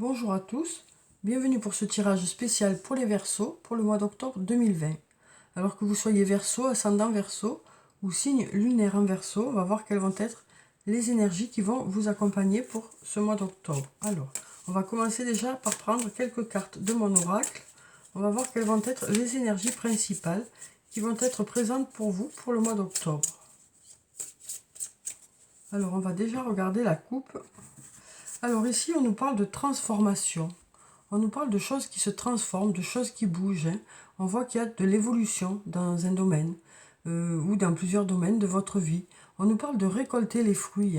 Bonjour à tous, bienvenue pour ce tirage spécial pour les Verseaux pour le mois d'octobre 2020. Alors que vous soyez Verseau, ascendant Verseau ou signe lunaire en Verseau, on va voir quelles vont être les énergies qui vont vous accompagner pour ce mois d'octobre. Alors, on va commencer déjà par prendre quelques cartes de mon oracle. On va voir quelles vont être les énergies principales qui vont être présentes pour vous pour le mois d'octobre. Alors, on va déjà regarder la coupe. Alors ici, on nous parle de transformation. On nous parle de choses qui se transforment, de choses qui bougent. On voit qu'il y a de l'évolution dans un domaine ou dans plusieurs domaines de votre vie. On nous parle de récolter les fruits.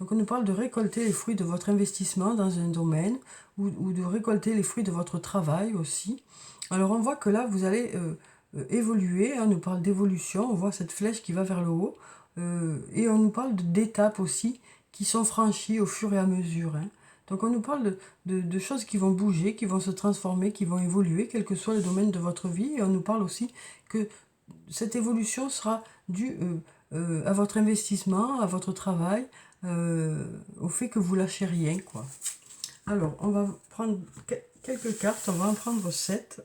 Donc on nous parle de récolter les fruits de votre investissement dans un domaine ou de récolter les fruits de votre travail aussi. Alors on voit que là, vous allez évoluer. On nous parle d'évolution. On voit cette flèche qui va vers le haut. Et on nous parle d'étapes aussi qui sont franchies au fur et à mesure. Donc on nous parle de choses qui vont bouger, qui vont se transformer, qui vont évoluer, quel que soit le domaine de votre vie. Et on nous parle aussi que cette évolution sera due à votre investissement, à votre travail, au fait que vous lâchez rien, quoi. Alors, on va prendre quelques cartes, on va en prendre 7.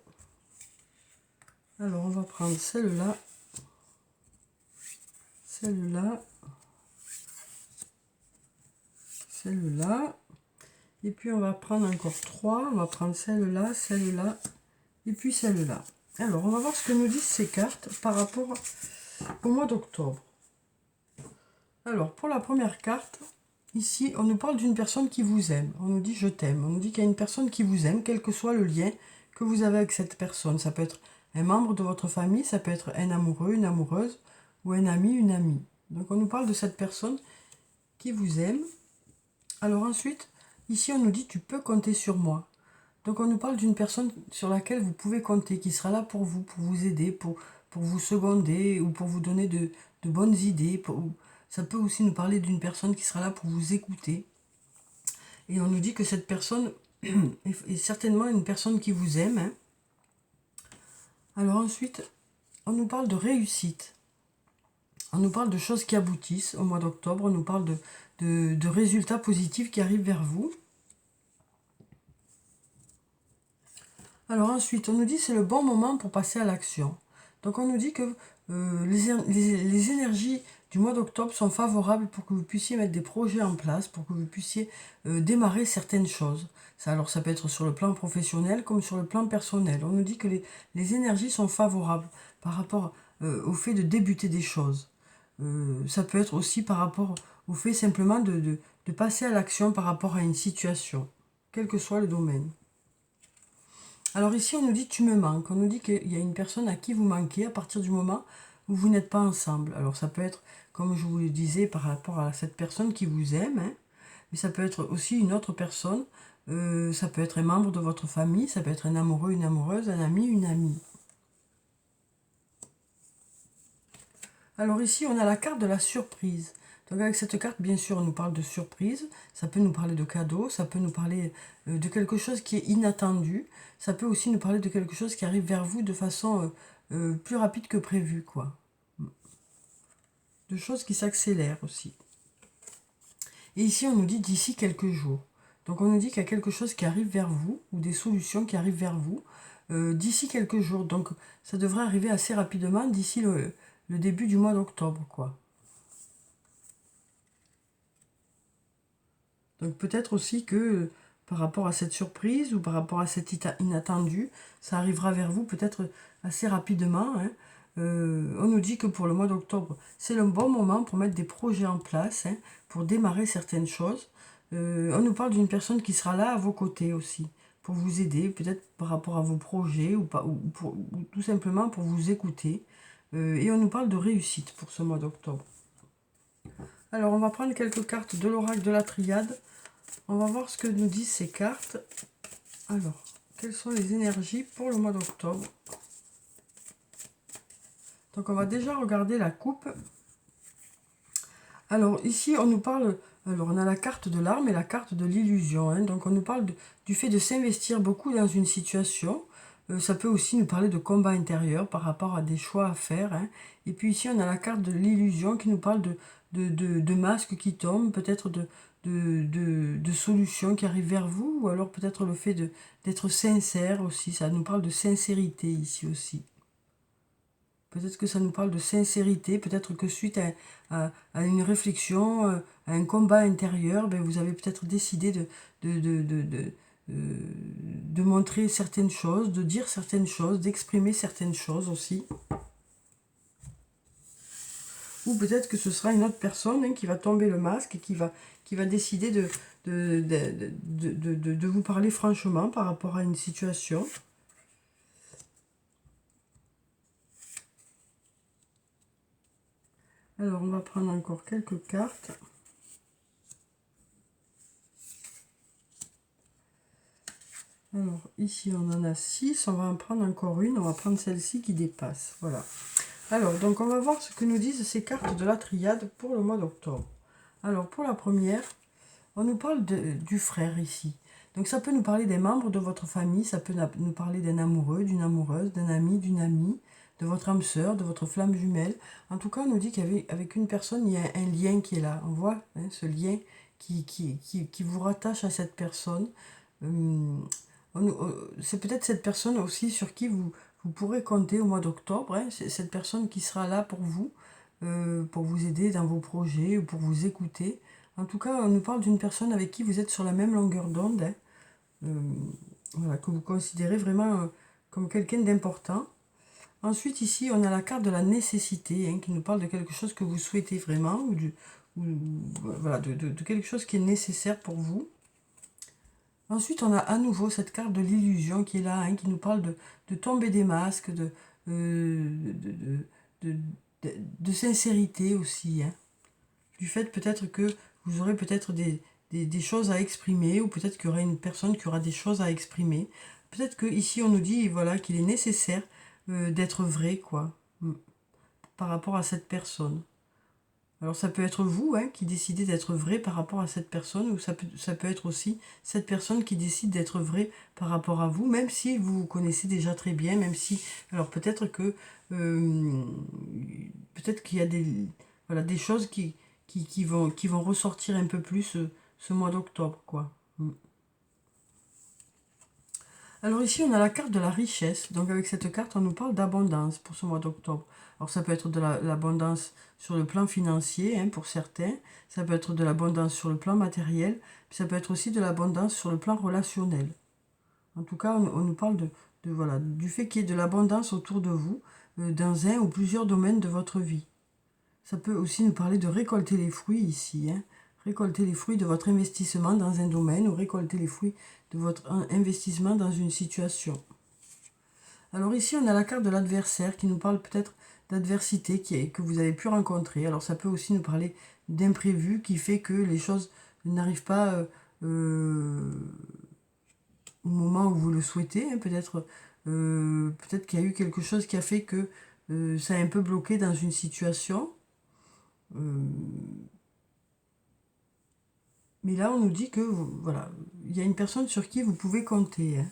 Alors, on va prendre celle-là, celle-là, celle-là. Et puis on va prendre encore 3, on va prendre celle-là, celle-là, et puis celle-là. Alors on va voir ce que nous disent ces cartes par rapport au mois d'octobre. Alors pour la première carte, ici on nous parle d'une personne qui vous aime. On nous dit je t'aime, on nous dit qu'il y a une personne qui vous aime, quel que soit le lien que vous avez avec cette personne. Ça peut être un membre de votre famille, ça peut être un amoureux, une amoureuse, ou un ami, une amie. Donc on nous parle de cette personne qui vous aime. Alors ensuite, ici, on nous dit « tu peux compter sur moi ». Donc, on nous parle d'une personne sur laquelle vous pouvez compter, qui sera là pour vous aider, pour vous seconder ou pour vous donner de bonnes idées. Ça peut aussi nous parler d'une personne qui sera là pour vous écouter. Et on nous dit que cette personne est certainement une personne qui vous aime. Alors ensuite, on nous parle de réussite. On nous parle de choses qui aboutissent au mois d'octobre. On nous parle de résultats positifs qui arrivent vers vous. Alors ensuite, on nous dit que c'est le bon moment pour passer à l'action. Donc on nous dit que les énergies du mois d'octobre sont favorables pour que vous puissiez mettre des projets en place, pour que vous puissiez démarrer certaines choses. Alors ça peut être sur le plan professionnel comme sur le plan personnel. On nous dit que les énergies sont favorables par rapport au fait de débuter des choses. Ça peut être aussi par rapport au fait simplement de passer à l'action par rapport à une situation, quel que soit le domaine. Alors ici, on nous dit « tu me manques ». On nous dit qu'il y a une personne à qui vous manquez à partir du moment où vous n'êtes pas ensemble. Alors ça peut être, comme je vous le disais, par rapport à cette personne qui vous aime, mais ça peut être aussi une autre personne. Ça peut être un membre de votre famille, ça peut être un amoureux, une amoureuse, un ami, une amie. Alors ici, on a la carte de la surprise. Donc avec cette carte, bien sûr, on nous parle de surprise. Ça peut nous parler de cadeaux, ça peut nous parler de quelque chose qui est inattendu. Ça peut aussi nous parler de quelque chose qui arrive vers vous de façon plus rapide que prévu, quoi. De choses qui s'accélèrent aussi. Et ici, on nous dit d'ici quelques jours. Donc on nous dit qu'il y a quelque chose qui arrive vers vous, ou des solutions qui arrivent vers vous, d'ici quelques jours. Donc ça devrait arriver assez rapidement, d'ici le début du mois d'octobre, quoi. Donc peut-être aussi que par rapport à cette surprise ou par rapport à cet inattendu, ça arrivera vers vous peut-être assez rapidement. On nous dit que pour le mois d'octobre, c'est le bon moment pour mettre des projets en place, pour démarrer certaines choses. On nous parle d'une personne qui sera là à vos côtés aussi, pour vous aider, peut-être par rapport à vos projets ou tout simplement pour vous écouter. Et on nous parle de réussite pour ce mois d'octobre. Alors, on va prendre quelques cartes de l'oracle de la triade. On va voir ce que nous disent ces cartes. Alors, quelles sont les énergies pour le mois d'octobre? Donc, on va déjà regarder la coupe. Alors, ici, on nous parle... Alors, on a la carte de l'arme et la carte de l'illusion. Donc, on nous parle du fait de s'investir beaucoup dans une situation. Ça peut aussi nous parler de combat intérieur par rapport à des choix à faire. Et puis ici, on a la carte de l'illusion qui nous parle de masques qui tombent, peut-être de de solutions qui arrivent vers vous, ou alors peut-être le fait d'être sincère aussi, ça nous parle de sincérité ici aussi. Peut-être que ça nous parle de sincérité, peut-être que suite à une réflexion, à un combat intérieur, ben vous avez peut-être décidé de montrer certaines choses, de dire certaines choses, d'exprimer certaines choses aussi. Ou peut-être que ce sera une autre personne hein, qui va tomber le masque et qui va décider de vous parler franchement par rapport à une situation. Alors, on va prendre encore quelques cartes. Alors, ici, on en a 6. On va en prendre encore une. On va prendre celle-ci qui dépasse. Voilà. Alors, donc, on va voir ce que nous disent ces cartes de la triade pour le mois d'octobre. Alors, pour la première, on nous parle du frère ici. Donc, ça peut nous parler des membres de votre famille. Ça peut nous parler d'un amoureux, d'une amoureuse, d'un ami, d'une amie, de votre âme sœur, de votre flamme jumelle. En tout cas, on nous dit qu'avec une personne, il y a un lien qui est là. On voit hein, ce lien qui vous rattache à cette personne. C'est peut-être cette personne aussi sur qui vous pourrez compter au mois d'octobre. Hein. C'est cette personne qui sera là pour vous aider dans vos projets ou pour vous écouter. En tout cas, on nous parle d'une personne avec qui vous êtes sur la même longueur d'onde. Hein. Voilà, que vous considérez vraiment comme quelqu'un d'important. Ensuite, ici, on a la carte de la nécessité, hein, qui nous parle de quelque chose que vous souhaitez vraiment, voilà, de quelque chose qui est nécessaire pour vous. Ensuite, on a à nouveau cette carte de l'illusion qui est là, hein, qui nous parle de tomber des masques, de sincérité aussi. Hein. Du fait peut-être que vous aurez peut-être des choses à exprimer, ou peut-être qu'il y aura une personne qui aura des choses à exprimer. Peut-être qu'ici, on nous dit voilà, qu'il est nécessaire d'être vrai, quoi, par rapport à cette personne. Alors ça peut être vous hein, qui décidez d'être vrai par rapport à cette personne, ou ça peut être aussi cette personne qui décide d'être vrai par rapport à vous, même si vous vous connaissez déjà très bien, même si... Alors peut-être qu'il y a des choses qui vont ressortir un peu plus ce mois d'octobre, quoi. Alors ici, on a la carte de la richesse. Donc avec cette carte, on nous parle d'abondance pour ce mois d'octobre. Alors ça peut être de l'abondance sur le plan financier hein, pour certains. Ça peut être de l'abondance sur le plan matériel. Puis ça peut être aussi de l'abondance sur le plan relationnel. En tout cas, on nous parle voilà, du fait qu'il y ait de l'abondance autour de vous dans un ou plusieurs domaines de votre vie. Ça peut aussi nous parler de récolter les fruits ici. Hein. Récolter les fruits de votre investissement dans un domaine, ou récolter les fruits de votre investissement dans une situation. Alors ici, on a la carte de l'adversaire qui nous parle peut-être d'adversité que vous avez pu rencontrer. Alors ça peut aussi nous parler d'imprévu qui fait que les choses n'arrivent pas au moment où vous le souhaitez. Hein. Peut-être qu'il y a eu quelque chose qui a fait que ça a un peu bloqué dans une situation. Mais là, on nous dit que voilà, il y a une personne sur qui vous pouvez compter hein,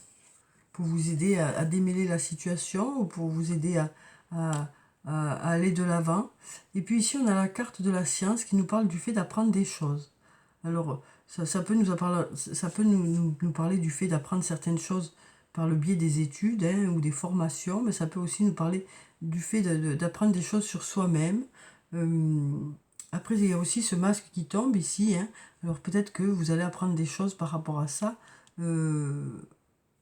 pour vous aider à démêler la situation, ou pour vous aider à aller de l'avant. Et puis ici, on a la carte de la science qui nous parle du fait d'apprendre des choses. Alors, ça peut nous parler du fait d'apprendre certaines choses par le biais des études hein, ou des formations, mais ça peut aussi nous parler du fait d'apprendre des choses sur soi-même. Après, il y a aussi ce masque qui tombe ici. Hein. Alors peut-être que vous allez apprendre des choses par rapport à ça au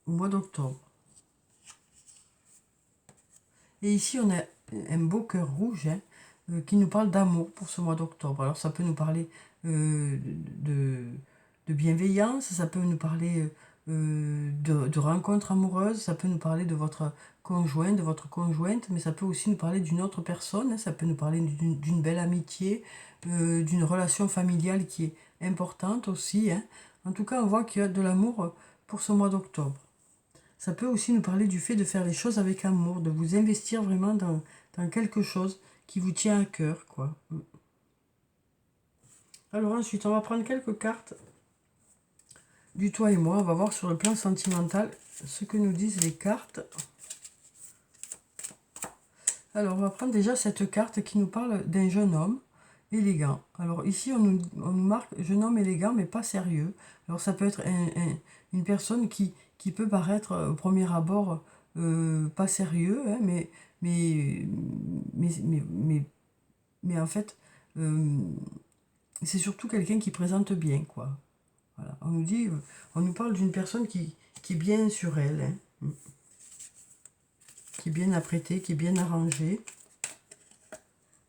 mois d'octobre. Et ici, on a un beau cœur rouge hein, qui nous parle d'amour pour ce mois d'octobre. Alors ça peut nous parler de bienveillance, ça peut nous parler de rencontres amoureuses, ça peut nous parler de votre conjoint, de votre conjointe, mais ça peut aussi nous parler d'une autre personne, hein, ça peut nous parler d'une belle amitié, d'une relation familiale qui est importante aussi. Hein. En tout cas, on voit qu'il y a de l'amour pour ce mois d'octobre. Ça peut aussi nous parler du fait de faire les choses avec amour, de vous investir vraiment dans quelque chose qui vous tient à cœur, quoi. Alors ensuite, on va prendre quelques cartes du toi et moi. On va voir sur le plan sentimental ce que nous disent les cartes. Alors, on va prendre déjà cette carte qui nous parle d'un jeune homme élégant. Alors ici, on nous marque jeune homme élégant, mais pas sérieux. Alors ça peut être une personne qui peut paraître au premier abord pas sérieux, hein, mais, mais, mais, mais, mais en fait, euh, c'est surtout quelqu'un qui présente bien, quoi. Voilà. On nous parle d'une personne qui est bien sur elle, hein, qui est bien apprêtée, qui est bien arrangée.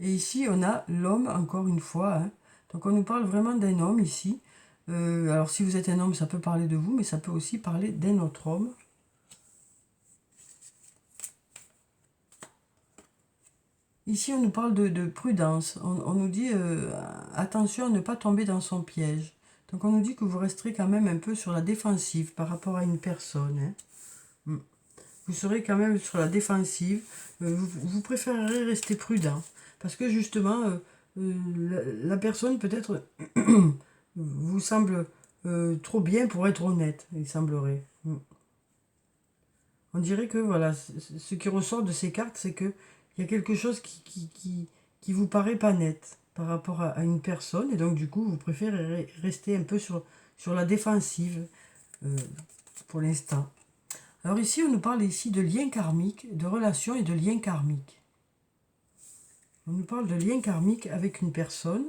Et ici, on a l'homme, encore une fois, hein. Donc on nous parle vraiment d'un homme ici. Alors si vous êtes un homme, ça peut parler de vous, mais ça peut aussi parler d'un autre homme. Ici, on nous parle de prudence. On nous dit attention à ne pas tomber dans son piège. Donc on nous dit que vous resterez quand même un peu sur la défensive par rapport à une personne, hein. Vous serez quand même sur la défensive. Vous préférerez rester prudent. Parce que justement, la personne peut-être vous semble trop bien pour être honnête, il semblerait. On dirait que voilà, ce qui ressort de ces cartes, c'est que il y a quelque chose qui vous paraît pas net par rapport à une personne, et donc du coup, vous préférez rester un peu sur la défensive euh, pour l'instant. Alors ici, on nous parle ici de liens karmiques, de relations et de liens karmiques. On nous parle de liens karmiques avec une personne,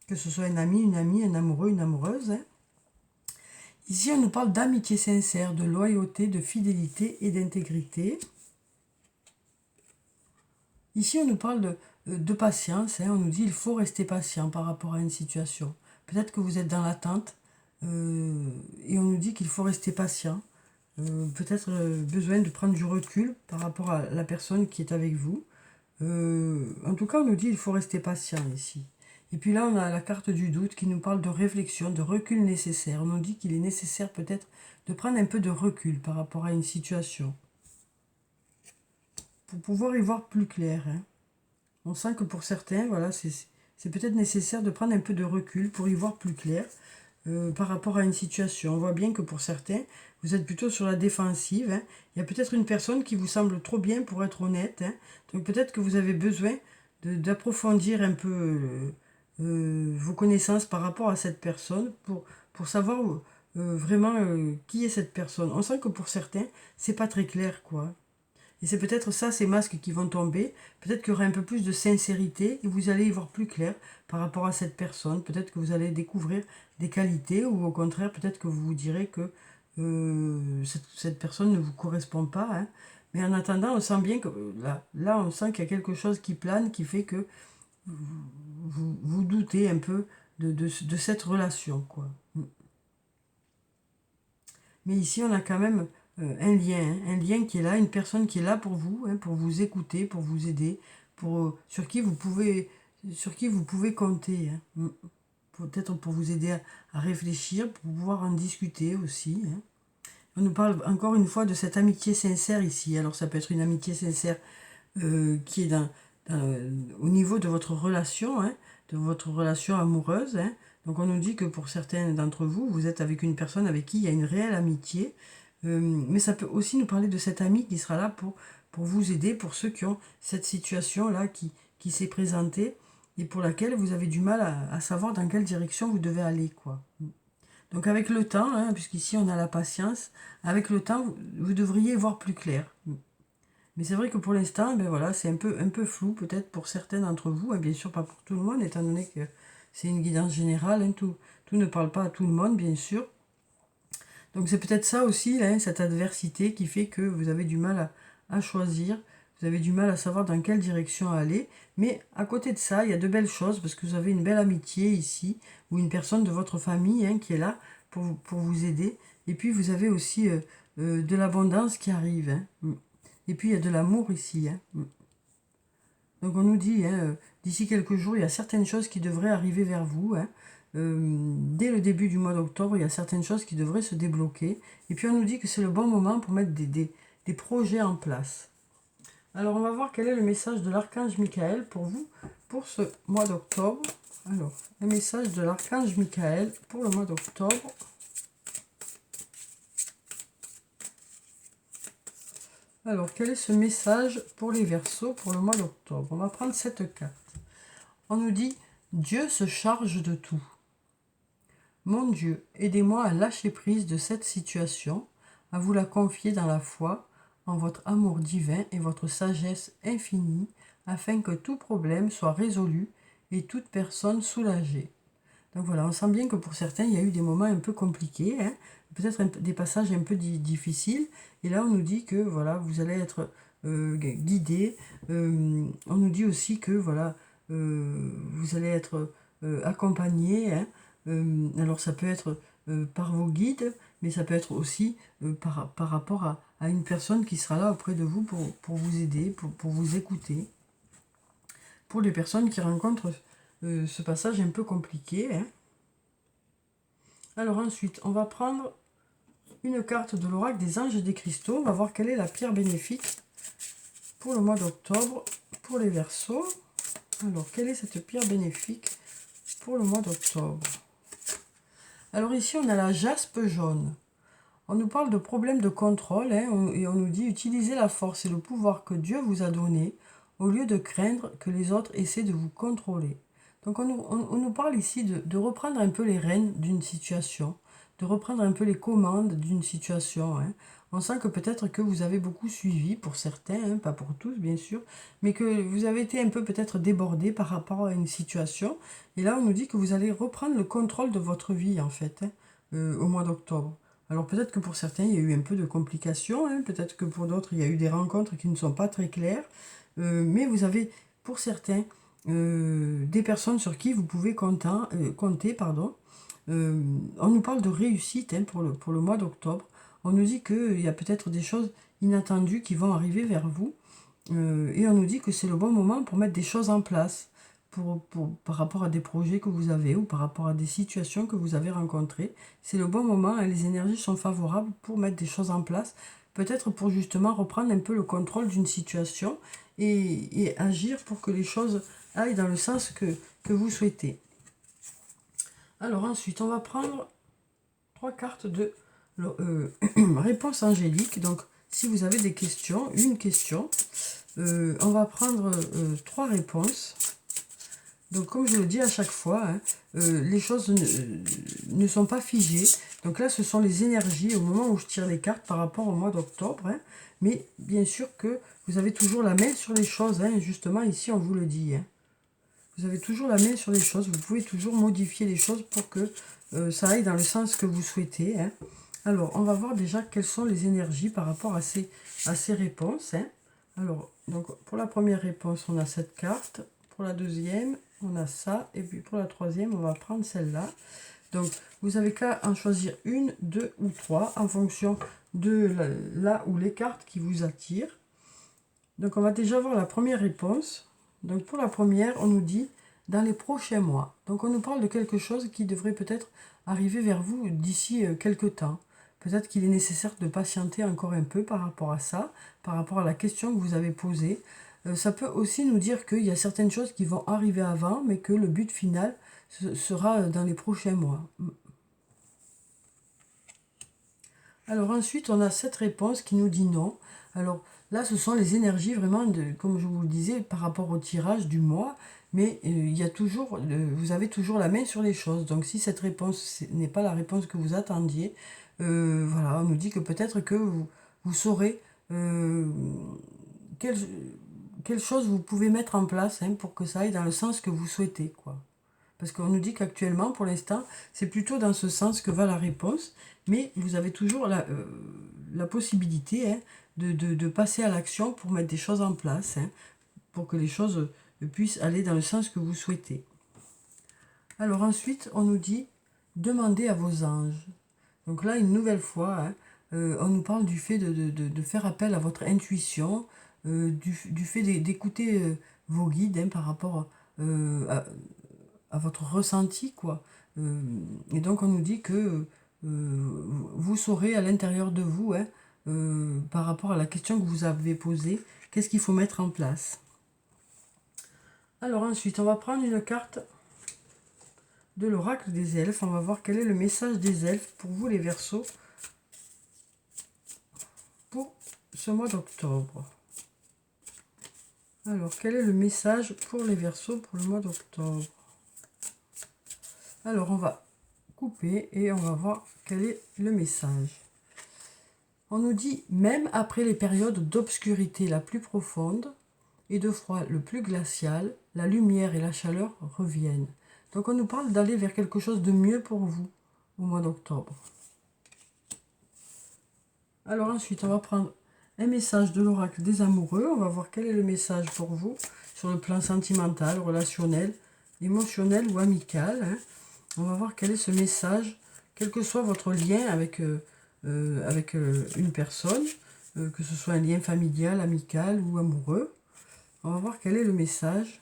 que ce soit un ami, une amie, un amoureux, une amoureuse, hein. Ici, on nous parle d'amitié sincère, de loyauté, de fidélité et d'intégrité. Ici, on nous parle de patience, hein. On nous dit qu'il faut rester patient par rapport à une situation. Peut-être que vous êtes dans l'attente et on nous dit qu'il faut rester patient. Peut-être besoin de prendre du recul par rapport à la personne qui est avec vous. En tout cas, on nous dit qu'il faut rester patient ici. Et puis là, on a la carte du doute qui nous parle de réflexion, de recul nécessaire. On nous dit qu'il est nécessaire peut-être de prendre un peu de recul par rapport à une situation pour pouvoir y voir plus clair, hein. On sent que pour certains, voilà, c'est peut-être nécessaire de prendre un peu de recul pour y voir plus clair par rapport à une situation. On voit bien que pour certains, vous êtes plutôt sur la défensive, hein. Il y a peut-être une personne qui vous semble trop bien pour être honnête, hein. Donc peut-être que vous avez besoin d'approfondir un peu vos connaissances par rapport à cette personne pour savoir vraiment qui est cette personne. On sent que pour certains, c'est pas très clair, quoi. Et c'est peut-être ça, ces masques qui vont tomber. Peut-être qu'il y aura un peu plus de sincérité et vous allez y voir plus clair par rapport à cette personne. Peut-être que vous allez découvrir des qualités ou au contraire, peut-être que vous vous direz que cette personne ne vous correspond pas, hein. Mais en attendant, on sent bien que là on sent qu'il y a quelque chose qui plane, qui fait que vous doutez un peu de cette relation, quoi. Mais ici, on a quand même un lien qui est là, une personne qui est là pour vous, hein, pour vous écouter, pour vous aider, sur qui vous pouvez compter, hein. Peut-être pour vous aider à réfléchir, pour pouvoir en discuter aussi, hein. On nous parle encore une fois de cette amitié sincère ici. Alors ça peut être une amitié sincère qui est au niveau de votre relation, hein, de votre relation amoureuse, hein. Donc on nous dit que pour certains d'entre vous, vous êtes avec une personne avec qui il y a une réelle amitié. Mais ça peut aussi nous parler de cet ami qui sera là pour vous aider, pour ceux qui ont cette situation-là qui s'est présentée et pour laquelle vous avez du mal à savoir dans quelle direction vous devez aller, quoi. Donc avec le temps, hein, puisqu'ici on a la patience, avec le temps, vous devriez voir plus clair. Mais c'est vrai que pour l'instant, ben voilà, c'est un peu flou, peut-être pour certains d'entre vous, et bien sûr pas pour tout le monde, étant donné que c'est une guidance générale, hein, tout ne parle pas à tout le monde, bien sûr. Donc c'est peut-être ça aussi, là, hein, cette adversité qui fait que vous avez du mal à choisir, vous avez du mal à savoir dans quelle direction aller. Mais à côté de ça, il y a de belles choses, parce que vous avez une belle amitié ici, ou une personne de votre famille, hein, qui est là pour vous aider. Et puis vous avez aussi de l'abondance qui arrive, hein. Et puis il y a de l'amour ici, hein. Donc on nous dit, hein, d'ici quelques jours, il y a certaines choses qui devraient arriver vers vous, hein. Dès le début du mois d'octobre, il y a certaines choses qui devraient se débloquer. Et puis on nous dit que c'est le bon moment pour mettre des projets en place. Alors on va voir quel est le message de l'archange Michael pour vous, pour ce mois d'octobre. Alors, le message de l'archange Michael pour le mois d'octobre. Alors, quel est ce message pour les Verseaux pour le mois d'octobre? On va prendre cette carte. On nous dit Dieu se charge de tout. Mon Dieu, aidez-moi à lâcher prise de cette situation, à vous la confier dans la foi, en votre amour divin et votre sagesse infinie, afin que tout problème soit résolu et toute personne soulagée. Donc voilà, on sent bien que pour certains, il y a eu des moments un peu compliqués, hein, peut-être des passages un peu difficiles. Et là, on nous dit que voilà, vous allez être guidé. On nous dit aussi que voilà, vous allez être accompagné. Hein. Alors ça peut être par vos guides, mais ça peut être aussi par rapport à une personne qui sera là auprès de vous pour vous aider, pour vous écouter. Pour les personnes qui rencontrent ce passage un peu compliqué. Hein. Alors ensuite, on va prendre une carte de l'oracle des anges et des cristaux. On va voir quelle est la pierre bénéfique pour le mois d'octobre pour les Verseaux. Alors, quelle est cette pierre bénéfique pour le mois d'octobre? Alors ici, on a la jaspe jaune. On nous parle de problèmes de contrôle hein, et on nous dit utilisez la force et le pouvoir que Dieu vous a donné au lieu de craindre que les autres essaient de vous contrôler. Donc on nous parle ici de reprendre un peu les rênes d'une situation, de reprendre un peu les commandes d'une situation. Hein. On sent que peut-être que vous avez beaucoup suivi pour certains, hein, pas pour tous bien sûr, mais que vous avez été un peu peut-être débordé par rapport à une situation. Et là on nous dit que vous allez reprendre le contrôle de votre vie en fait, hein, au mois d'octobre. Alors peut-être que pour certains, il y a eu un peu de complications, hein, peut-être que pour d'autres, il y a eu des rencontres qui ne sont pas très claires, mais vous avez, pour certains, des personnes sur qui vous pouvez compter. Pardon. On nous parle de réussite hein, pour le mois d'octobre. On nous dit qu'il y a peut-être des choses inattendues qui vont arriver vers vous, et on nous dit que c'est le bon moment pour mettre des choses en place. Par rapport à des projets que vous avez ou par rapport à des situations que vous avez rencontrées. C'est le bon moment et les énergies sont favorables pour mettre des choses en place, peut-être pour justement reprendre un peu le contrôle d'une situation et agir pour que les choses aillent dans le sens que vous souhaitez. Alors ensuite, on va prendre 3 cartes de réponse angélique. Donc, si vous avez des questions, une question, on va prendre 3 réponses. Donc comme je le dis à chaque fois, hein, les choses ne sont pas figées. Donc là, ce sont les énergies au moment où je tire les cartes par rapport au mois d'octobre. Hein. Mais bien sûr que vous avez toujours la main sur les choses. Hein, justement, ici, on vous le dit. Hein. Vous avez toujours la main sur les choses. Vous pouvez toujours modifier les choses pour que ça aille dans le sens que vous souhaitez. Hein. Alors, on va voir déjà quelles sont les énergies par rapport à ces réponses. Hein. Alors, donc, pour la première réponse, on a cette carte. Pour la deuxième, on a ça. Et puis pour la troisième, on va prendre celle-là. Donc, vous avez qu'à en choisir une, deux ou trois en fonction de là où les cartes qui vous attirent. Donc, on va déjà voir la première réponse. Donc, pour la première, on nous dit dans les prochains mois. Donc, on nous parle de quelque chose qui devrait peut-être arriver vers vous d'ici quelques temps. Peut-être qu'il est nécessaire de patienter encore un peu par rapport à ça, par rapport à la question que vous avez posée. Ça peut aussi nous dire qu'il y a certaines choses qui vont arriver avant, mais que le but final sera dans les prochains mois. Alors ensuite, on a cette réponse qui nous dit non. Alors là, ce sont les énergies vraiment, comme je vous le disais, par rapport au tirage du mois. Mais il y a toujours, vous avez toujours la main sur les choses. Donc si cette réponse n'est pas la réponse que vous attendiez, voilà, on nous dit que peut-être que vous saurez quelle chose vous pouvez mettre en place hein, pour que ça aille dans le sens que vous souhaitez, quoi. Parce qu'on nous dit qu'actuellement, pour l'instant, c'est plutôt dans ce sens que va la réponse, mais vous avez toujours la possibilité hein, de passer à l'action pour mettre des choses en place, hein, pour que les choses puissent aller dans le sens que vous souhaitez. Alors ensuite, on nous dit, demandez à vos anges. Donc là, une nouvelle fois, hein, on nous parle du fait de faire appel à votre intuition, du fait d'écouter vos guides hein, par rapport à votre ressenti, quoi. Et donc, on nous dit que vous saurez à l'intérieur de vous, hein, par rapport à la question que vous avez posée, qu'est-ce qu'il faut mettre en place. Alors ensuite, on va prendre une carte de l'oracle des elfes. On va voir quel est le message des elfes pour vous, les Verseaux, pour ce mois d'octobre. Alors, quel est le message pour les Verseaux pour le mois d'octobre? Alors, on va couper et on va voir quel est le message. On nous dit, même après les périodes d'obscurité la plus profonde et de froid le plus glacial, la lumière et la chaleur reviennent. Donc on nous parle d'aller vers quelque chose de mieux pour vous au mois d'octobre. Alors ensuite, on va prendre un message de l'oracle des amoureux. On va voir quel est le message pour vous sur le plan sentimental, relationnel, émotionnel ou amical. Hein. On va voir quel est ce message, quel que soit votre lien avec une personne, que ce soit un lien familial, amical ou amoureux. On va voir quel est le message.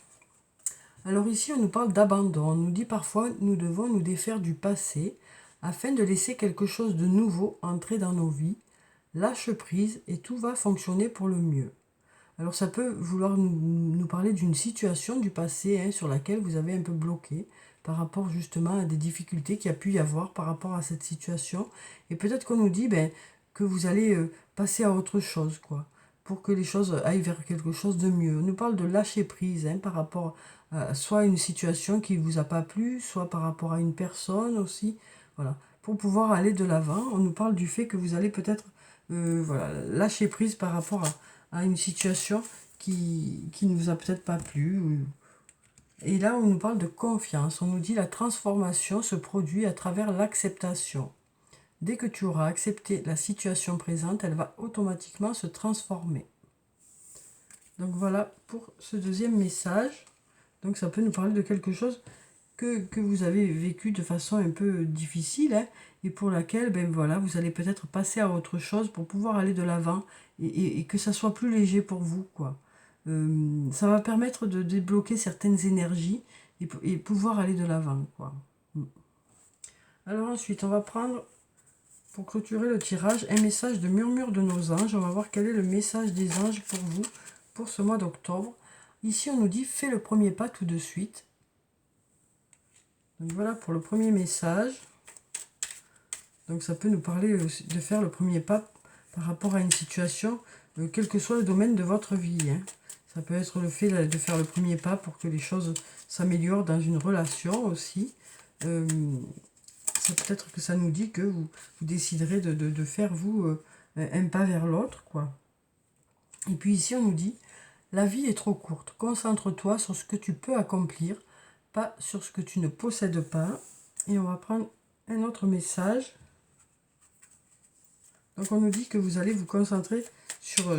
Alors ici, on nous parle d'abandon. On nous dit parfois, nous devons nous défaire du passé afin de laisser quelque chose de nouveau entrer dans nos vies. Lâche prise et tout va fonctionner pour le mieux. Alors ça peut vouloir nous parler d'une situation du passé hein, sur laquelle vous avez un peu bloqué par rapport justement à des difficultés qu'il y a pu y avoir par rapport à cette situation. Et peut-être qu'on nous dit que vous allez passer à autre chose, quoi, pour que les choses aillent vers quelque chose de mieux. On nous parle de lâcher prise hein, par rapport à soit une situation qui ne vous a pas plu, soit par rapport à une personne aussi. Voilà. Pour pouvoir aller de l'avant, on nous parle du fait que vous allez peut-être voilà, lâcher prise par rapport à une situation qui ne vous a peut-être pas plu. Et là, on nous parle de confiance. On nous dit la transformation se produit à travers l'acceptation. Dès que tu auras accepté la situation présente, elle va automatiquement se transformer. Donc voilà pour ce deuxième message. Donc ça peut nous parler de quelque chose que vous avez vécu de façon un peu difficile hein, et pour laquelle voilà, vous allez peut-être passer à autre chose pour pouvoir aller de l'avant et que ça soit plus léger pour vous, quoi. Ça va permettre de débloquer certaines énergies et pouvoir aller de l'avant, quoi. Alors ensuite, on va prendre, pour clôturer le tirage, un message de murmure de nos anges. On va voir quel est le message des anges pour vous, pour ce mois d'octobre. Ici, on nous dit, fais le premier pas tout de suite. Donc voilà pour le premier message. Donc ça peut nous parler de faire le premier pas par rapport à une situation, quel que soit le domaine de votre vie. Hein. Ça peut être le fait de faire le premier pas pour que les choses s'améliorent dans une relation aussi. C'est peut-être que ça nous dit que vous déciderez de faire, vous, un pas vers l'autre, quoi. Et puis ici, on nous dit, la vie est trop courte. Concentre-toi sur ce que tu peux accomplir, pas sur ce que tu ne possèdes pas. Et on va prendre un autre message. Donc on nous dit que vous allez vous concentrer sur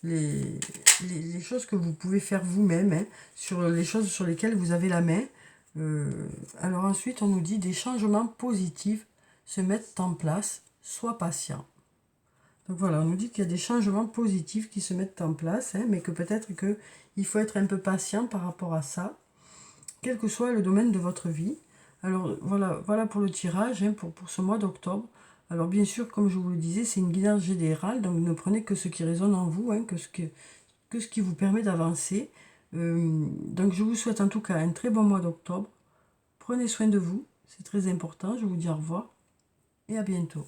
les choses que vous pouvez faire vous-même, hein, sur les choses sur lesquelles vous avez la main. Alors ensuite, on nous dit des changements positifs se mettent en place, sois patient. Donc voilà, on nous dit qu'il y a des changements positifs qui se mettent en place, hein, mais que peut-être qu'il faut être un peu patient par rapport à ça, quel que soit le domaine de votre vie. Alors voilà pour le tirage hein, pour ce mois d'octobre. Alors bien sûr, comme je vous le disais, c'est une guidance générale, donc ne prenez que ce qui résonne en vous, hein, que ce qui vous permet d'avancer. Donc je vous souhaite en tout cas un très bon mois d'octobre. Prenez soin de vous, c'est très important. Je vous dis au revoir et à bientôt.